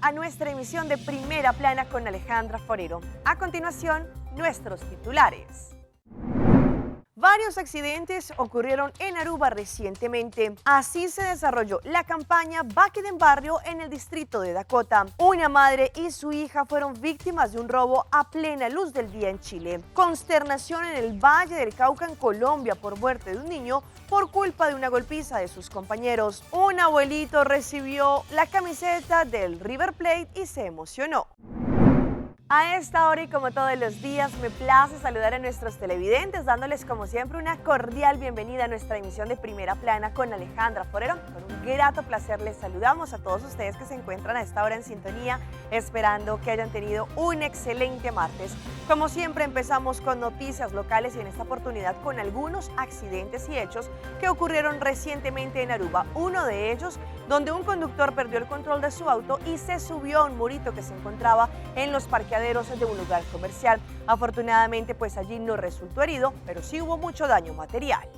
a nuestra emisión de Primera Plana con Alejandra Forero. A continuación, nuestros titulares. Varios accidentes ocurrieron en Aruba recientemente. Así se desarrolló la campaña Back in Barrio en el distrito de Dakota. Una madre y su hija fueron víctimas de un robo a plena luz del día en Chile. Consternación en el Valle del Cauca, en Colombia, por muerte de un niño por culpa de una golpiza de sus compañeros. Un abuelito recibió la camiseta del River Plate y se emocionó. A esta hora y como todos los días, me place saludar a nuestros televidentes, dándoles como siempre una cordial bienvenida a nuestra emisión de Primera Plana con Alejandra Forero. Con un grato placer les saludamos a todos ustedes que se encuentran a esta hora en sintonía, esperando que hayan tenido un excelente martes. Como siempre, empezamos con noticias locales y en esta oportunidad con algunos accidentes y hechos que ocurrieron recientemente en Aruba. Uno de ellos, donde un conductor perdió el control de su auto y se subió a un murito que se encontraba en los parqueaderos de un lugar comercial. Afortunadamente, pues allí no resultó herido, pero sí hubo mucho daño material.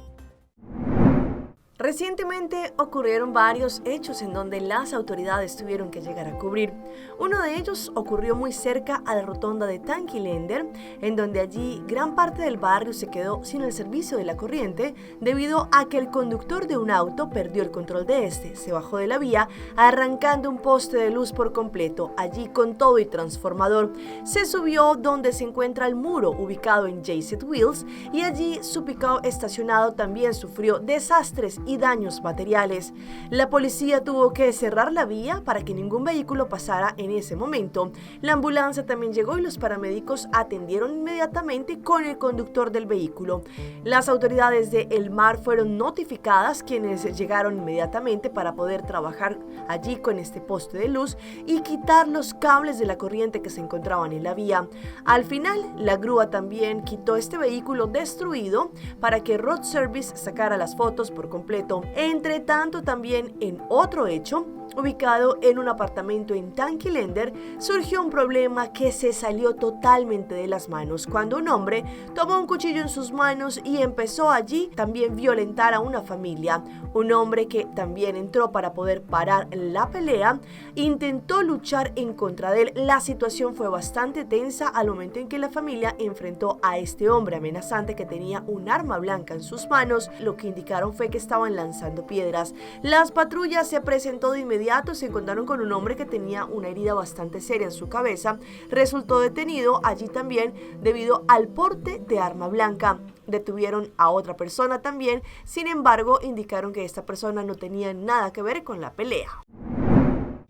Recientemente ocurrieron varios hechos en donde las autoridades tuvieron que llegar a cubrir. Uno de ellos ocurrió muy cerca a la rotonda de Tanquilender, en donde allí gran parte del barrio se quedó sin el servicio de la corriente debido a que el conductor de un auto perdió el control de este, se bajó de la vía arrancando un poste de luz por completo, allí con todo y transformador. Se subió donde se encuentra el muro ubicado en Jaycett Wheels y allí su pick-up estacionado también sufrió desastres y daños materiales. La policía tuvo que cerrar la vía para que ningún vehículo pasara en ese momento. La ambulancia también llegó y los paramédicos atendieron inmediatamente con el conductor del vehículo. Las autoridades de El Mar fueron notificadas, quienes llegaron inmediatamente para poder trabajar allí con este poste de luz y quitar los cables de la corriente que se encontraban en la vía. Al final, la grúa también quitó este vehículo destruido para que Road Service sacara las fotos por completo. Entre tanto, también en otro hecho, ubicado en un apartamento en Tanquilender, surgió un problema que se salió totalmente de las manos cuando un hombre tomó un cuchillo en sus manos y empezó allí también violentar a una familia. Un hombre que también entró para poder parar la pelea, intentó luchar en contra de él. La situación fue bastante tensa al momento en que la familia enfrentó a este hombre amenazante que tenía un arma blanca en sus manos. Lo que indicaron fue que estaban lanzando piedras. Las patrullas se presentó de inmediato, se encontraron con un hombre que tenía una herida bastante seria en su cabeza. Resultó detenido allí también debido al porte de arma blanca. Detuvieron a otra persona también, sin embargo, indicaron que esta persona no tenía nada que ver con la pelea.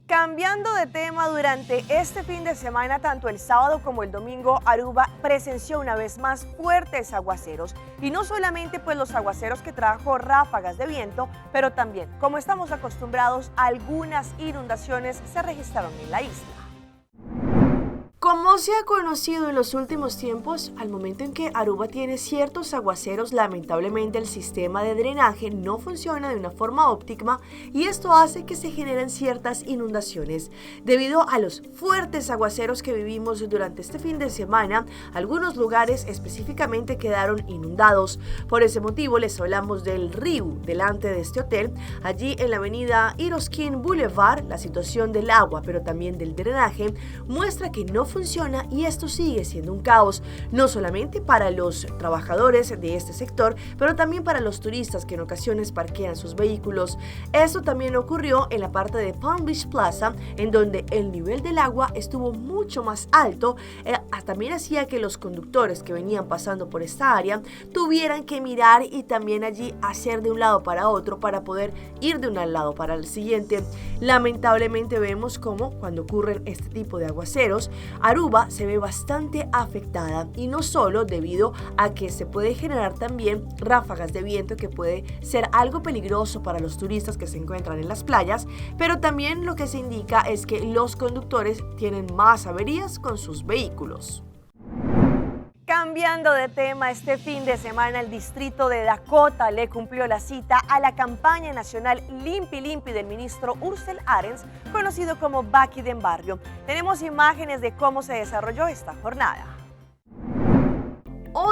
Cambiando de tema, durante este fin de semana, tanto el sábado como el domingo, Aruba presenció una vez más fuertes aguaceros. Y no solamente pues los aguaceros que trajo ráfagas de viento, pero también, como estamos acostumbrados, algunas inundaciones se registraron en la isla. Como se ha conocido en los últimos tiempos, al momento en que Aruba tiene ciertos aguaceros, lamentablemente el sistema de drenaje no funciona de una forma óptima y esto hace que se generen ciertas inundaciones. Debido a los fuertes aguaceros que vivimos durante este fin de semana, algunos lugares específicamente quedaron inundados. Por ese motivo les hablamos del río delante de este hotel. Allí en la avenida Erskine Boulevard, la situación del agua, pero también del drenaje, muestra que no funciona y esto sigue siendo un caos, no solamente para los trabajadores de este sector, pero también para los turistas que en ocasiones parquean sus vehículos. Esto también ocurrió en la parte de Palm Beach Plaza, en donde el nivel del agua estuvo mucho más alto. También hacía que los conductores que venían pasando por esta área tuvieran que mirar y también allí hacer de un lado para otro para poder ir de un lado para el siguiente. Lamentablemente vemos como cuando ocurren este tipo de aguaceros, Aruba se ve bastante afectada y no solo debido a que se puede generar también ráfagas de viento que puede ser algo peligroso para los turistas que se encuentran en las playas, pero también lo que se indica es que los conductores tienen más averías con sus vehículos. Cambiando de tema, este fin de semana el distrito de Dakota le cumplió la cita a la campaña nacional Limpi Limpi del ministro Ursel Arens, conocido como Back in Barrio. Tenemos imágenes de cómo se desarrolló esta jornada.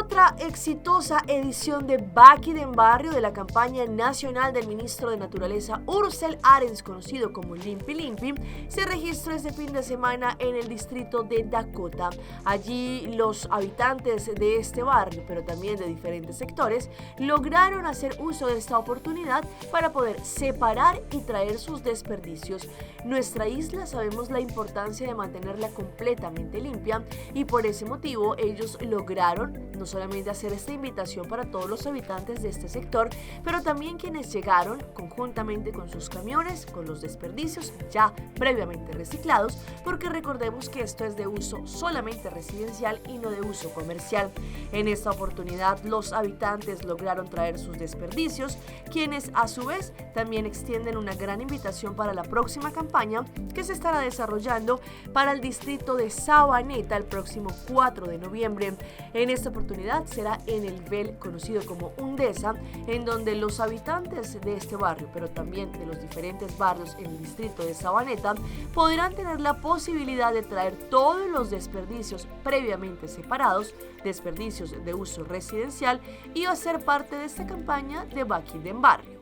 Otra exitosa edición de Baki den Barrio de la campaña nacional del ministro de Naturaleza Ursel Arens, conocido como Limpi Limpi, se registró este fin de semana en el distrito de Dakota. Allí los habitantes de este barrio, pero también de diferentes sectores, lograron hacer uso de esta oportunidad para poder separar y traer sus desperdicios. Nuestra isla sabemos la importancia de mantenerla completamente limpia y por ese motivo ellos lograron no solamente hacer esta invitación para todos los habitantes de este sector, pero también quienes llegaron conjuntamente con sus camiones, con los desperdicios ya previamente reciclados, porque recordemos que esto es de uso solamente residencial y no de uso comercial. En esta oportunidad los habitantes lograron traer sus desperdicios, quienes a su vez también extienden una gran invitación para la próxima campaña que se estará desarrollando para el distrito de Sabaneta el próximo 4 de noviembre. En esta oportunidad será en el nivel conocido como Undesa, en donde los habitantes de este barrio, pero también de los diferentes barrios en el distrito de Sabaneta, podrán tener la posibilidad de traer todos los desperdicios previamente separados, desperdicios de uso residencial, y hacer parte de esta campaña de Baki den Barrio.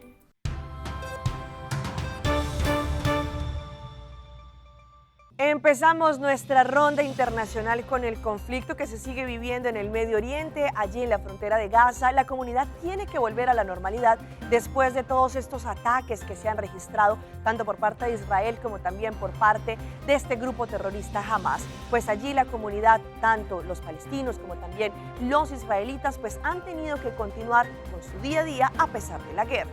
Empezamos nuestra ronda internacional con el conflicto que se sigue viviendo en el Medio Oriente, allí en la frontera de Gaza. La comunidad tiene que volver a la normalidad después de todos estos ataques que se han registrado, tanto por parte de Israel como también por parte de este grupo terrorista Hamas. Pues allí la comunidad, tanto los palestinos como también los israelitas, pues han tenido que continuar con su día a día a pesar de la guerra.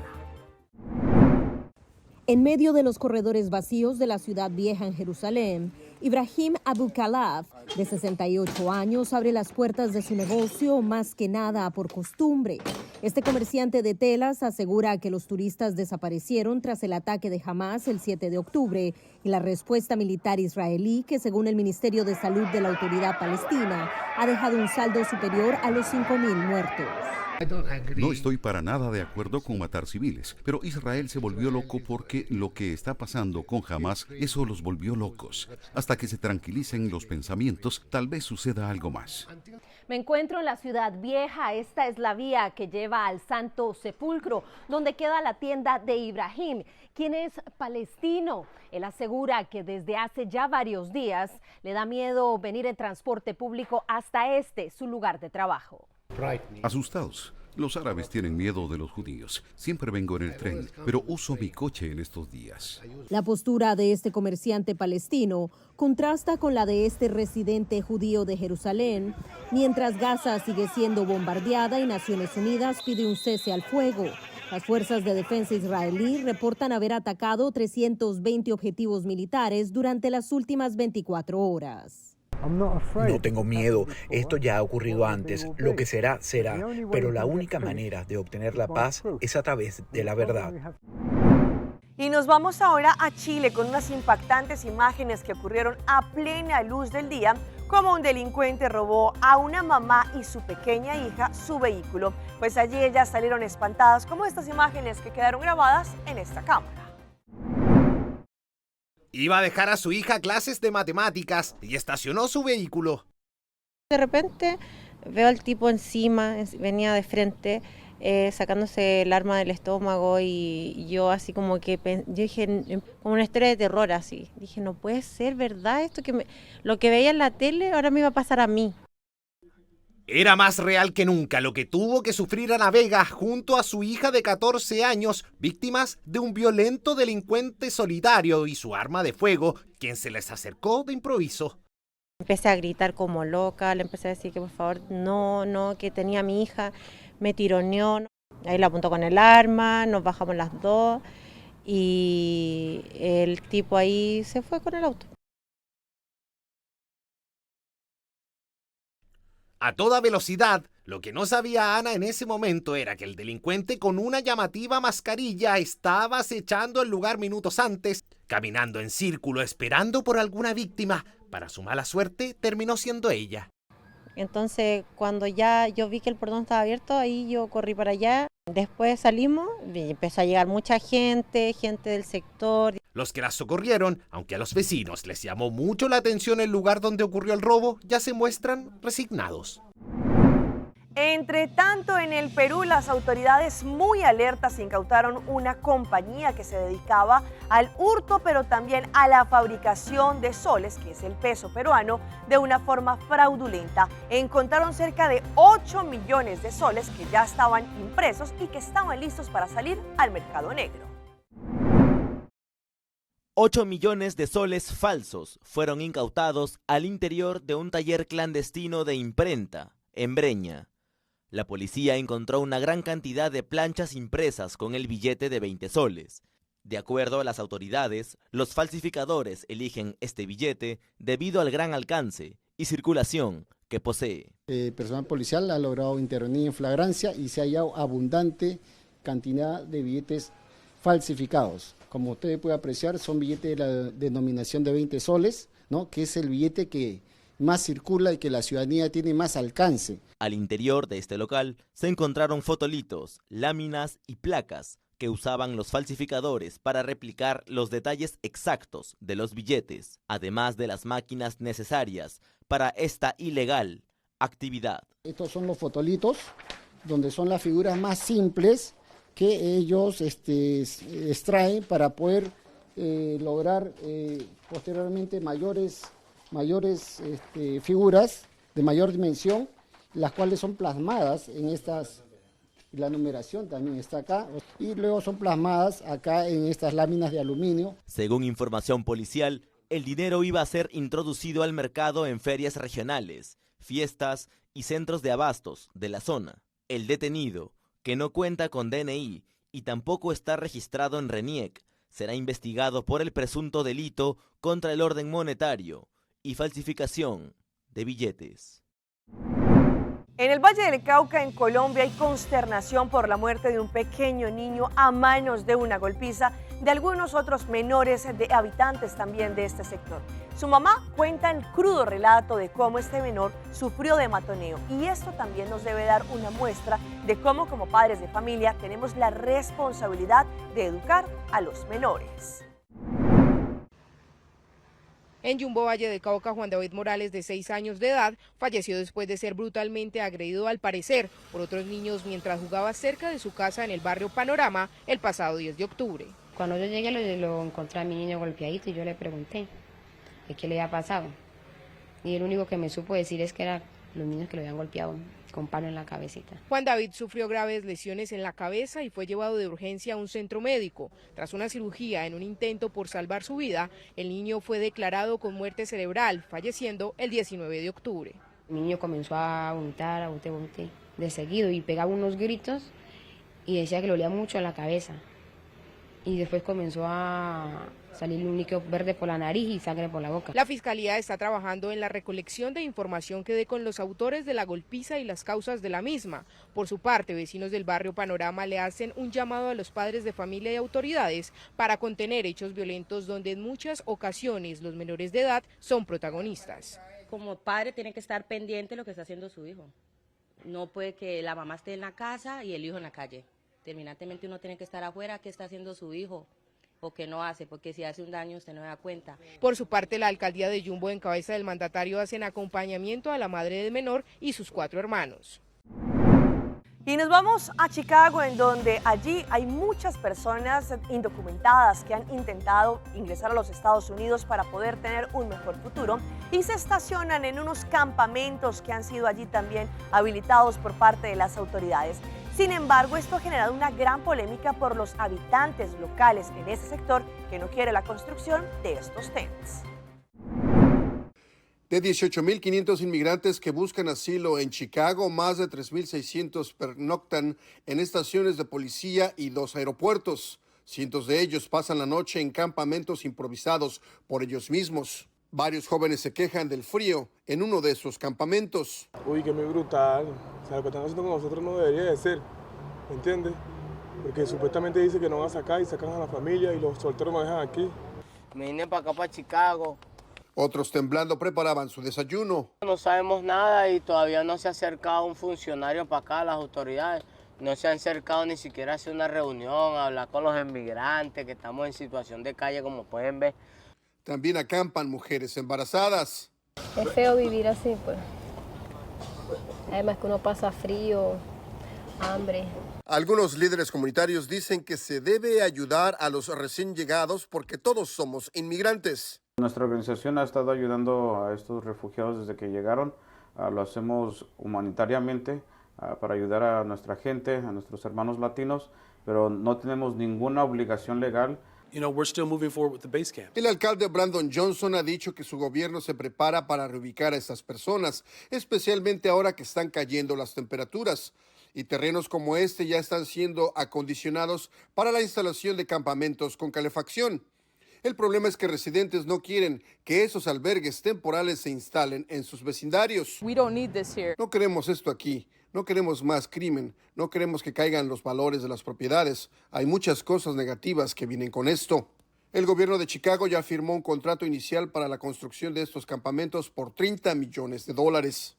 En medio de los corredores vacíos de la ciudad vieja en Jerusalén, Ibrahim Abu Khalaf, de 68 años, abre las puertas de su negocio más que nada por costumbre. Este comerciante de telas asegura que los turistas desaparecieron tras el ataque de Hamas el 7 de octubre y la respuesta militar israelí, que según el Ministerio de Salud de la Autoridad Palestina, ha dejado un saldo superior a los 5.000 muertos. No estoy para nada de acuerdo con matar civiles, pero Israel se volvió loco porque lo que está pasando con Hamas, eso los volvió locos. Hasta que se tranquilicen los pensamientos, tal vez suceda algo más. Me encuentro en la ciudad vieja. Esta es la vía que lleva al Santo Sepulcro, donde queda la tienda de Ibrahim, quien es palestino. Él asegura que desde hace ya varios días le da miedo venir en transporte público hasta su lugar de trabajo. Asustados. Los árabes tienen miedo de los judíos. Siempre vengo en el tren, pero uso mi coche en estos días. La postura de este comerciante palestino contrasta con la de este residente judío de Jerusalén, mientras Gaza sigue siendo bombardeada y Naciones Unidas pide un cese al fuego. Las fuerzas de defensa israelí reportan haber atacado 320 objetivos militares durante las últimas 24 horas. No tengo miedo, esto ya ha ocurrido antes, lo que será, será, pero la única manera de obtener la paz es a través de la verdad. Y nos vamos ahora a Chile con unas impactantes imágenes que ocurrieron a plena luz del día, como un delincuente robó a una mamá y su pequeña hija su vehículo. Pues allí ellas salieron espantadas, como estas imágenes que quedaron grabadas en esta cámara. Iba a dejar a su hija clases de matemáticas y estacionó su vehículo. De repente veo al tipo encima, venía de frente, sacándose el arma del estómago y yo así como que, yo dije, como una historia de terror así. Dije, no puede ser verdad esto, lo que veía en la tele ahora me iba a pasar a mí. Era más real que nunca lo que tuvo que sufrir Ana Vega junto a su hija de 14 años, víctimas de un violento delincuente solitario y su arma de fuego, quien se les acercó de improviso. Empecé a gritar como loca, le empecé a decir que por favor no, que tenía a mi hija, me tironeó. Ahí la apuntó con el arma, nos bajamos las dos y el tipo ahí se fue con el auto. A toda velocidad, lo que no sabía Ana en ese momento era que el delincuente con una llamativa mascarilla estaba acechando el lugar minutos antes, caminando en círculo esperando por alguna víctima. Para su mala suerte, terminó siendo ella. Entonces, cuando ya yo vi que el portón estaba abierto, ahí yo corrí para allá. Después salimos y empezó a llegar mucha gente del sector. Los que la socorrieron, aunque a los vecinos les llamó mucho la atención el lugar donde ocurrió el robo, ya se muestran resignados. Entre tanto, en el Perú, las autoridades muy alertas incautaron una compañía que se dedicaba al hurto, pero también a la fabricación de soles, que es el peso peruano, de una forma fraudulenta. Encontraron cerca de 8 millones de soles que ya estaban impresos y que estaban listos para salir al mercado negro. 8 millones de soles falsos fueron incautados al interior de un taller clandestino de imprenta en Breña. La policía encontró una gran cantidad de planchas impresas con el billete de 20 soles. De acuerdo a las autoridades, los falsificadores eligen este billete debido al gran alcance y circulación que posee. El personal policial ha logrado intervenir en flagrancia y se ha hallado abundante cantidad de billetes falsificados. Como usted puede apreciar, son billetes de la denominación de 20 soles, ¿no?, que es el billete que más circula y que la ciudadanía tiene más alcance. Al interior de este local se encontraron fotolitos, láminas y placas que usaban los falsificadores para replicar los detalles exactos de los billetes, además de las máquinas necesarias para esta ilegal actividad. Estos son los fotolitos, donde son las figuras más simples que ellos extraen para poder lograr posteriormente mayores figuras de mayor dimensión, las cuales son plasmadas en estas, la numeración también está acá, y luego son plasmadas acá en estas láminas de aluminio. Según información policial, el dinero iba a ser introducido al mercado en ferias regionales, fiestas y centros de abastos de la zona. El detenido, que no cuenta con DNI y tampoco está registrado en RENIEC, será investigado por el presunto delito contra el orden monetario y falsificación de billetes. En el Valle del Cauca, en Colombia, hay consternación por la muerte de un pequeño niño a manos de una golpiza de algunos otros menores de habitantes también de este sector. Su mamá cuenta el crudo relato de cómo este menor sufrió de matoneo, y esto también nos debe dar una muestra de cómo, como padres de familia, tenemos la responsabilidad de educar a los menores. En Yumbo, Valle del Cauca, Juan David Morales, de 6 años de edad, falleció después de ser brutalmente agredido, al parecer, por otros niños mientras jugaba cerca de su casa en el barrio Panorama el pasado 10 de octubre. Cuando yo llegué lo encontré a mi niño golpeadito y yo le pregunté qué le había pasado. Y el único que me supo decir es que eran los niños que lo habían golpeado con palo en la cabecita. Juan David sufrió graves lesiones en la cabeza y fue llevado de urgencia a un centro médico. Tras una cirugía en un intento por salvar su vida, el niño fue declarado con muerte cerebral, falleciendo el 19 de octubre. Mi niño comenzó a vomitar, a bote de seguido, y pegaba unos gritos y decía que le dolía mucho la cabeza. Y después comenzó a salir un líquido verde por la nariz y sangre por la boca. La Fiscalía está trabajando en la recolección de información que dé con los autores de la golpiza y las causas de la misma. Por su parte, vecinos del barrio Panorama le hacen un llamado a los padres de familia y autoridades para contener hechos violentos donde en muchas ocasiones los menores de edad son protagonistas. Como padre tiene que estar pendiente de lo que está haciendo su hijo. No puede que la mamá esté en la casa y el hijo en la calle. Terminantemente uno tiene que estar afuera, qué está haciendo su hijo o qué no hace, porque si hace un daño usted no se da cuenta. Por su parte, la alcaldía de Yumbo, en cabeza del mandatario, hacen acompañamiento a la madre del menor y sus 4 hermanos. Y nos vamos a Chicago, en donde allí hay muchas personas indocumentadas que han intentado ingresar a los Estados Unidos para poder tener un mejor futuro, y se estacionan en unos campamentos que han sido allí también habilitados por parte de las autoridades. Sin embargo, esto ha generado una gran polémica por los habitantes locales en ese sector, que no quiere la construcción de estos tents. De 18.500 inmigrantes que buscan asilo en Chicago, más de 3.600 pernoctan en estaciones de policía y 2 aeropuertos. Cientos de ellos pasan la noche en campamentos improvisados por ellos mismos. Varios jóvenes se quejan del frío en uno de esos campamentos. Uy, que muy brutal. O sea, lo que están haciendo con nosotros no debería de ser, ¿me entiendes? Porque supuestamente dice que no van a sacar y sacan a la familia y los solteros nos dejan aquí. Me vine para acá, para Chicago. Otros, temblando, preparaban su desayuno. No sabemos nada y todavía no se ha acercado un funcionario para acá, las autoridades. No se han acercado ni siquiera a hacer una reunión, a hablar con los inmigrantes, que estamos en situación de calle, como pueden ver. También acampan mujeres embarazadas. Es feo vivir así, pues. Además que uno pasa frío, hambre. Algunos líderes comunitarios dicen que se debe ayudar a los recién llegados porque todos somos inmigrantes. Nuestra organización ha estado ayudando a estos refugiados desde que llegaron. Lo hacemos humanitariamente para ayudar a nuestra gente, a nuestros hermanos latinos, pero no tenemos ninguna obligación legal. El alcalde Brandon Johnson ha dicho que su gobierno se prepara para reubicar a estas personas, especialmente ahora que están cayendo las temperaturas. Y terrenos como este ya están siendo acondicionados para la instalación de campamentos con calefacción. El problema es que residentes no quieren que esos albergues temporales se instalen en sus vecindarios. No queremos esto aquí, no queremos más crimen, no queremos que caigan los valores de las propiedades. Hay muchas cosas negativas que vienen con esto. El gobierno de Chicago ya firmó un contrato inicial para la construcción de estos campamentos por $30 millones.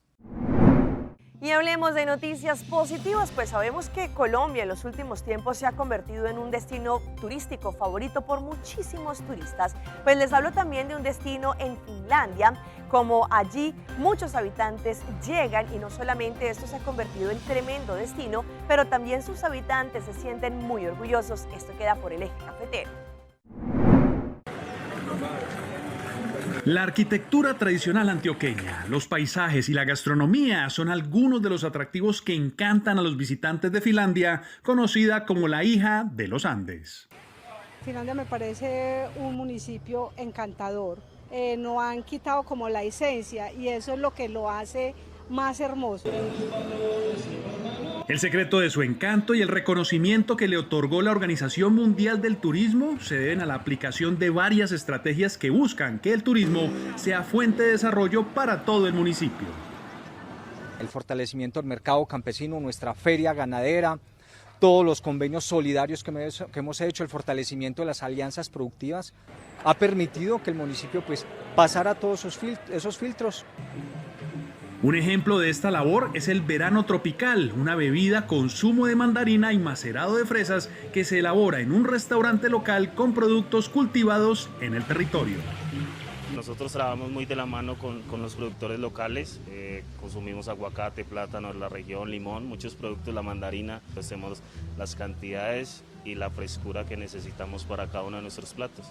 Y hablemos de noticias positivas, pues sabemos que Colombia en los últimos tiempos se ha convertido en un destino turístico favorito por muchísimos turistas. Pues les hablo también de un destino en Finlandia, como allí muchos habitantes llegan y no solamente esto se ha convertido en tremendo destino, pero también sus habitantes se sienten muy orgullosos. Esto queda por el eje cafetero. La arquitectura tradicional antioqueña, los paisajes y la gastronomía son algunos de los atractivos que encantan a los visitantes de Finlandia, conocida como la hija de los Andes. Finlandia me parece un municipio encantador. No han quitado como la esencia y eso es lo que lo hace más hermoso. El secreto de su encanto y el reconocimiento que le otorgó la Organización Mundial del Turismo se deben a la aplicación de varias estrategias que buscan que el turismo sea fuente de desarrollo para todo el municipio. El fortalecimiento del mercado campesino, nuestra feria ganadera, todos los convenios solidarios que hemos hecho, el fortalecimiento de las alianzas productivas, ha permitido que el municipio pasara todos esos filtros. Un ejemplo de esta labor es el verano tropical, una bebida con zumo de mandarina y macerado de fresas que se elabora en un restaurante local con productos cultivados en el territorio. Nosotros trabajamos muy de la mano con los productores locales, consumimos aguacate, plátano de la región, limón, muchos productos, la mandarina, hacemos las cantidades y la frescura que necesitamos para cada uno de nuestros platos.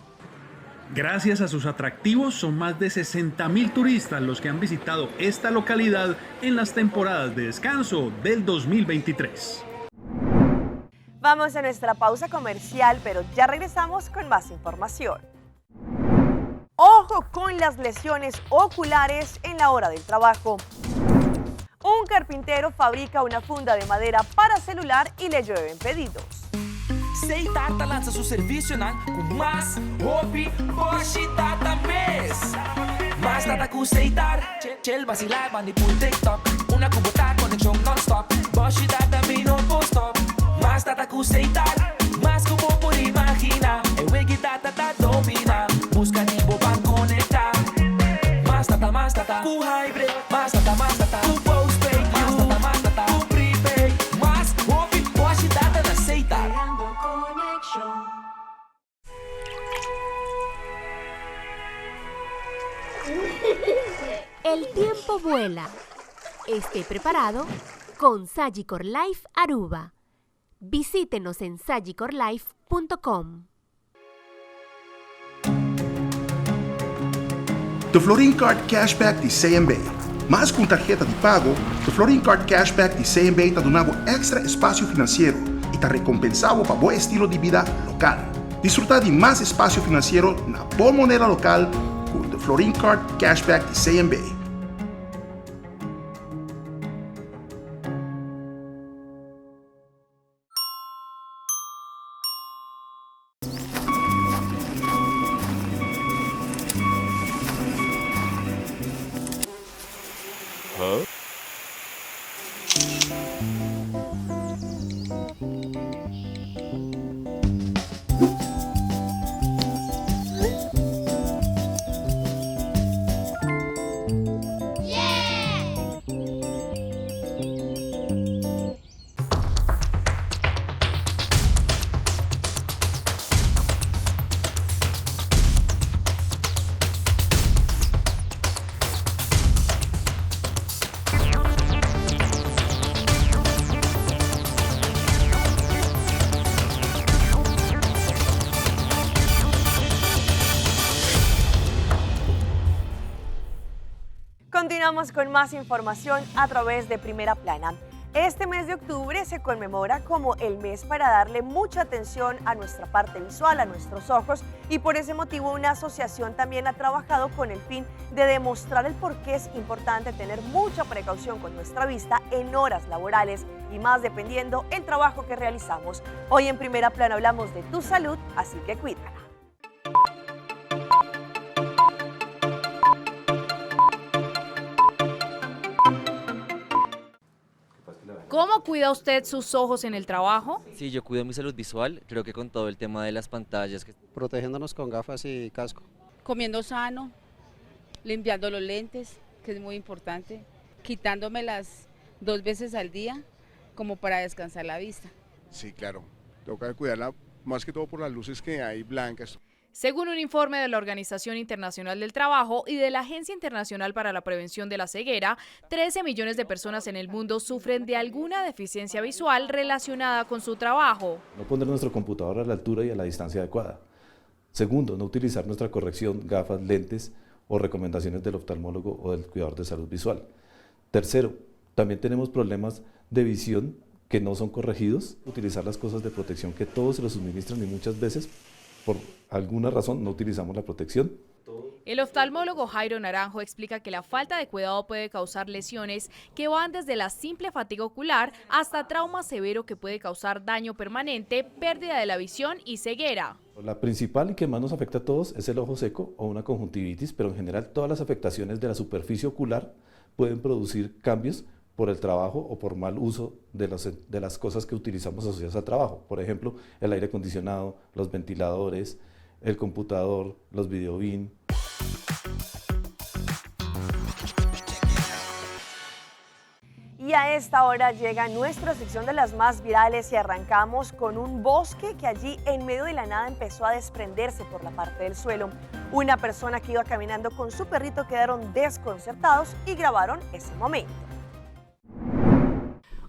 Gracias a sus atractivos, son más de 60.000 turistas los que han visitado esta localidad en las temporadas de descanso del 2023. Vamos a nuestra pausa comercial, pero ya regresamos con más información. Ojo con las lesiones oculares en la hora del trabajo. Un carpintero fabrica una funda de madera para celular y le llueven pedidos. Sei Tata lança seu serviço com mais hobby, Bosch Tata Mess. Mais Tata com Seitar, Chel vacilar, bandi por TikTok. Una cubota connection non-stop, Bosch Tata me no post-stop. Mais Tata com Seitar, mais como por imaginar. É Wiggy Tata domina, busca tipo para conectar. Mais Tata, com hybrid. Mais Tata, com postpaid. Mais Tata, com prepaid. Mais hobby, Bosch Tata na Seitar. El tiempo vuela. Esté preparado con Sagicor Life Aruba. Visítenos en sagicorlife.com. The Florin Card Cashback de CMB. Mais com tarjeta de pago, o Florin Card Cashback de CMB está dando extra espaço financeiro e está recompensado para bom estilo de vida local. Disfrutar de mais espaço financeiro na boa moneda local com o Florin Card Cashback de CMB. Continuamos con más información a través de Primera Plana. Este mes de octubre se conmemora como el mes para darle mucha atención a nuestra parte visual, a nuestros ojos, y por ese motivo una asociación también ha trabajado con el fin de demostrar el por qué es importante tener mucha precaución con nuestra vista en horas laborales y más dependiendo el trabajo que realizamos. Hoy en Primera Plana hablamos de tu salud, así que cuídala. ¿Cómo cuida usted sus ojos en el trabajo? Sí, yo cuido mi salud visual, creo que con todo el tema de las pantallas. Protegiéndonos con gafas y casco. Comiendo sano, limpiando los lentes, que es muy importante, quitándomelas 2 veces al día, como para descansar la vista. Sí, claro, toca cuidarla más que todo por las luces que hay blancas. Según un informe de la Organización Internacional del Trabajo y de la Agencia Internacional para la Prevención de la Ceguera, 13 millones de personas en el mundo sufren de alguna deficiencia visual relacionada con su trabajo. No poner nuestro computador a la altura y a la distancia adecuada. Segundo, no utilizar nuestra corrección, gafas, lentes o recomendaciones del oftalmólogo o del cuidador de salud visual. Tercero, también tenemos problemas de visión que no son corregidos. Utilizar las cosas de protección que todos se los suministran y muchas veces por alguna razón no utilizamos la protección. El oftalmólogo Jairo Naranjo explica que la falta de cuidado puede causar lesiones que van desde la simple fatiga ocular hasta trauma severo que puede causar daño permanente, pérdida de la visión y ceguera. La principal y que más nos afecta a todos es el ojo seco o una conjuntivitis, pero en general todas las afectaciones de la superficie ocular pueden producir cambios por el trabajo o por mal uso de las cosas que utilizamos asociadas al trabajo. Por ejemplo, el aire acondicionado, los ventiladores, el computador, los videobin. Y a esta hora llega nuestra sección de las más virales y arrancamos con un bosque que allí en medio de la nada empezó a desprenderse por la parte del suelo. Una persona que iba caminando con su perrito quedaron desconcertados y grabaron ese momento.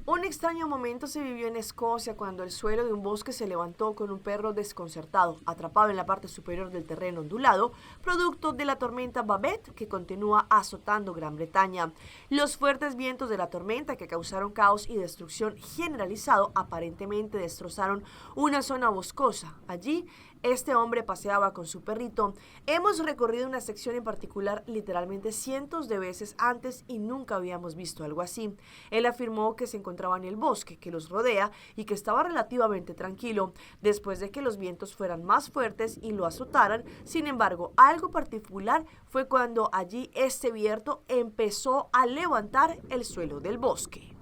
Un extraño momento se vivió en Escocia cuando el suelo de un bosque se levantó con un perro desconcertado, atrapado en la parte superior del terreno ondulado, producto de la tormenta Babette que continúa azotando Gran Bretaña. Los fuertes vientos de la tormenta que causaron caos y destrucción generalizado aparentemente destrozaron una zona boscosa. Allí, este hombre paseaba con su perrito. Hemos recorrido una sección en particular literalmente cientos de veces antes y nunca habíamos visto algo así. Él afirmó que se encontraba en el bosque que los rodea y que estaba relativamente tranquilo después de que los vientos fueran más fuertes y lo azotaran. Sin embargo, algo particular fue cuando allí este viento empezó a levantar el suelo del bosque.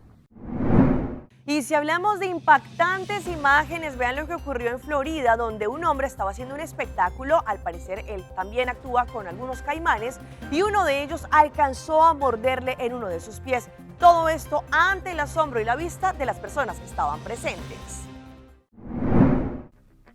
Y si hablamos de impactantes imágenes, vean lo que ocurrió en Florida, donde un hombre estaba haciendo un espectáculo. Al parecer, él también actúa con algunos caimanes y uno de ellos alcanzó a morderle en uno de sus pies. Todo esto ante el asombro y la vista de las personas que estaban presentes.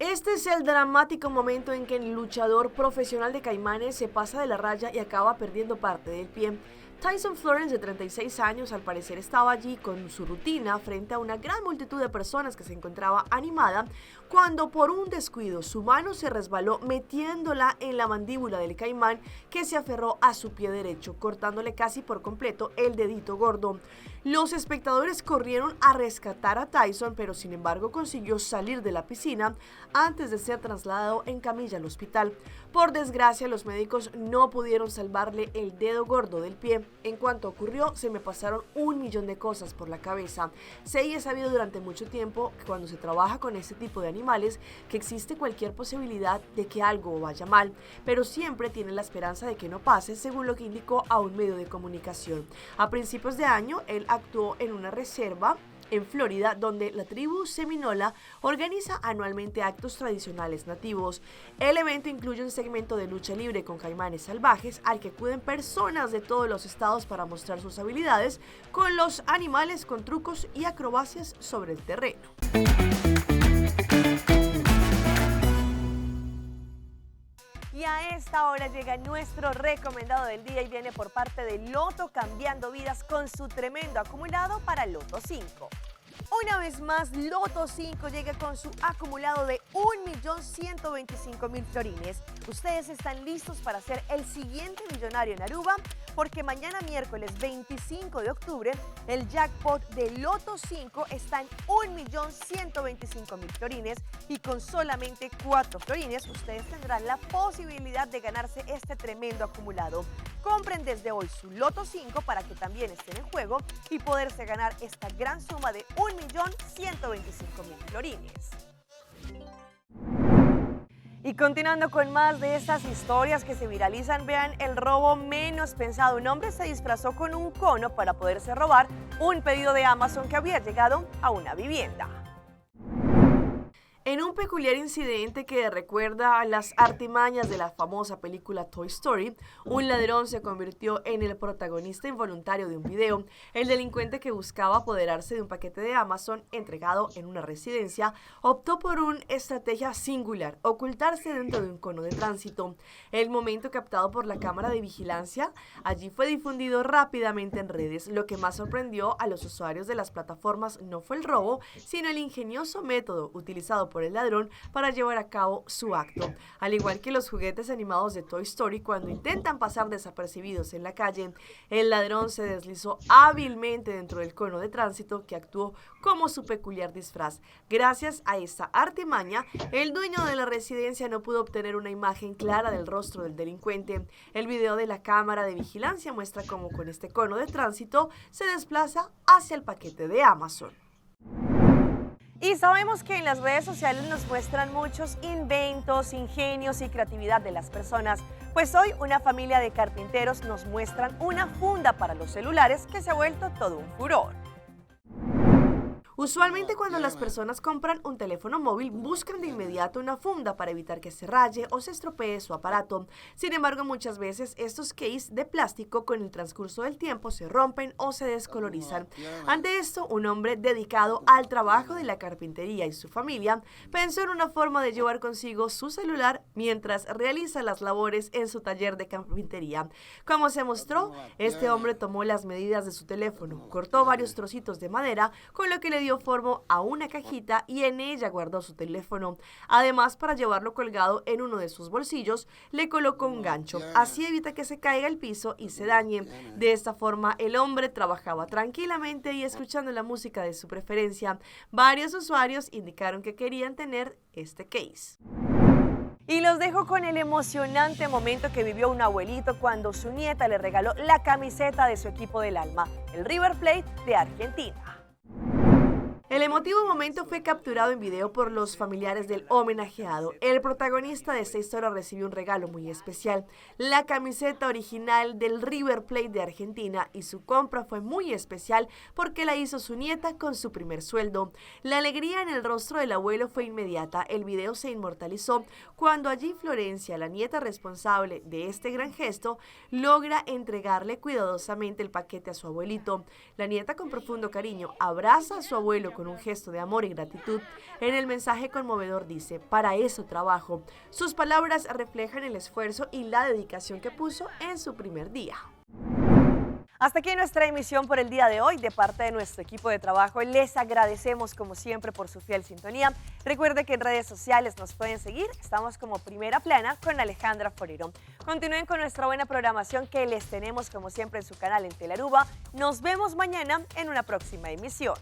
Este es el dramático momento en que el luchador profesional de caimanes se pasa de la raya y acaba perdiendo parte del pie. Tyson Florence, de 36 años, al parecer estaba allí con su rutina frente a una gran multitud de personas que se encontraba animada, cuando por un descuido su mano se resbaló metiéndola en la mandíbula del caimán, que se aferró a su pie derecho, cortándole casi por completo el dedito gordo. Los espectadores corrieron a rescatar a Tyson, pero sin embargo consiguió salir de la piscina antes de ser trasladado en camilla al hospital. Por desgracia, los médicos no pudieron salvarle el dedo gordo del pie. En cuanto ocurrió, se me pasaron 1.000.000 de cosas por la cabeza. Sé y he sabido durante mucho tiempo que cuando se trabaja con este tipo de animales, que existe cualquier posibilidad de que algo vaya mal, pero siempre tiene la esperanza de que no pase, según lo que indicó a un medio de comunicación. A principios de año, él actuó en una reserva en Florida, donde la tribu seminola organiza anualmente actos tradicionales nativos. El evento incluye un segmento de lucha libre con caimanes salvajes al que acuden personas de todos los estados para mostrar sus habilidades con los animales con trucos y acrobacias sobre el terreno. Y a esta hora llega nuestro recomendado del día y viene por parte de Loto, cambiando vidas con su tremendo acumulado para Loto 5. Una vez más, Loto 5 llega con su acumulado de 1.125.000 florines. ¿Ustedes están listos para ser el siguiente millonario en Aruba? Porque mañana miércoles 25 de octubre, el jackpot de Loto 5 está en 1.125.000 florines y con solamente 4 florines ustedes tendrán la posibilidad de ganarse este tremendo acumulado. Compren desde hoy su Loto 5 para que también estén en juego y poderse ganar esta gran suma de 1.125.000 florines. Y continuando con más de estas historias que se viralizan, vean el robo menos pensado. Un hombre se disfrazó con un cono para poderse robar un pedido de Amazon que había llegado a una vivienda. En un peculiar incidente que recuerda a las artimañas de la famosa película Toy Story, un ladrón se convirtió en el protagonista involuntario de un video. El delincuente, que buscaba apoderarse de un paquete de Amazon entregado en una residencia, optó por una estrategia singular: ocultarse dentro de un cono de tránsito. El momento captado por la cámara de vigilancia allí fue difundido rápidamente en redes. Lo que más sorprendió a los usuarios de las plataformas no fue el robo, sino el ingenioso método utilizado por el ladrón para llevar a cabo su acto. Al igual que los juguetes animados de Toy Story, cuando intentan pasar desapercibidos en la calle, el ladrón se deslizó hábilmente dentro del cono de tránsito, que actuó como su peculiar disfraz. Gracias a esta artimaña, el dueño de la residencia no pudo obtener una imagen clara del rostro del delincuente. El video de la cámara de vigilancia muestra cómo con este cono de tránsito se desplaza hacia el paquete de Amazon. Y sabemos que en las redes sociales nos muestran muchos inventos, ingenios y creatividad de las personas. Pues hoy una familia de carpinteros nos muestran una funda para los celulares que se ha vuelto todo un furor. Usualmente cuando las personas compran un teléfono móvil buscan de inmediato una funda para evitar que se raye o se estropee su aparato. Sin embargo, muchas veces estos cases de plástico con el transcurso del tiempo se rompen o se descolorizan. Ante esto, un hombre dedicado al trabajo de la carpintería y su familia pensó en una forma de llevar consigo su celular mientras realiza las labores en su taller de carpintería. Como se mostró, este hombre tomó las medidas de su teléfono, cortó varios trocitos de madera, con lo que le dio forma a una cajita y en ella guardó su teléfono. Además, para llevarlo colgado en uno de sus bolsillos, le colocó un gancho. Así evita que se caiga al piso y se dañe. De esta forma, el hombre trabajaba tranquilamente y escuchando la música de su preferencia. Varios usuarios indicaron que querían tener este case. Y los dejo con el emocionante momento que vivió un abuelito cuando su nieta le regaló la camiseta de su equipo del alma, el River Plate de Argentina. El emotivo momento fue capturado en video por los familiares del homenajeado. El protagonista de esta historia recibió un regalo muy especial, la camiseta original del River Plate de Argentina, y su compra fue muy especial porque la hizo su nieta con su primer sueldo. La alegría en el rostro del abuelo fue inmediata. El video se inmortalizó cuando allí Florencia, la nieta responsable de este gran gesto, logra entregarle cuidadosamente el paquete a su abuelito. La nieta, con profundo cariño, abraza a su abuelo con un gesto de amor y gratitud. En el mensaje conmovedor dice: "Para eso trabajo". Sus palabras reflejan el esfuerzo y la dedicación que puso en su primer día. Hasta aquí nuestra emisión por el día de hoy. De parte de nuestro equipo de trabajo, les agradecemos como siempre por su fiel sintonía. Recuerde que en redes sociales nos pueden seguir. Estamos como Primera Plana con Alejandra Forero. Continúen con nuestra buena programación que les tenemos como siempre en su canal en Telearuba. Nos vemos mañana en una próxima emisión.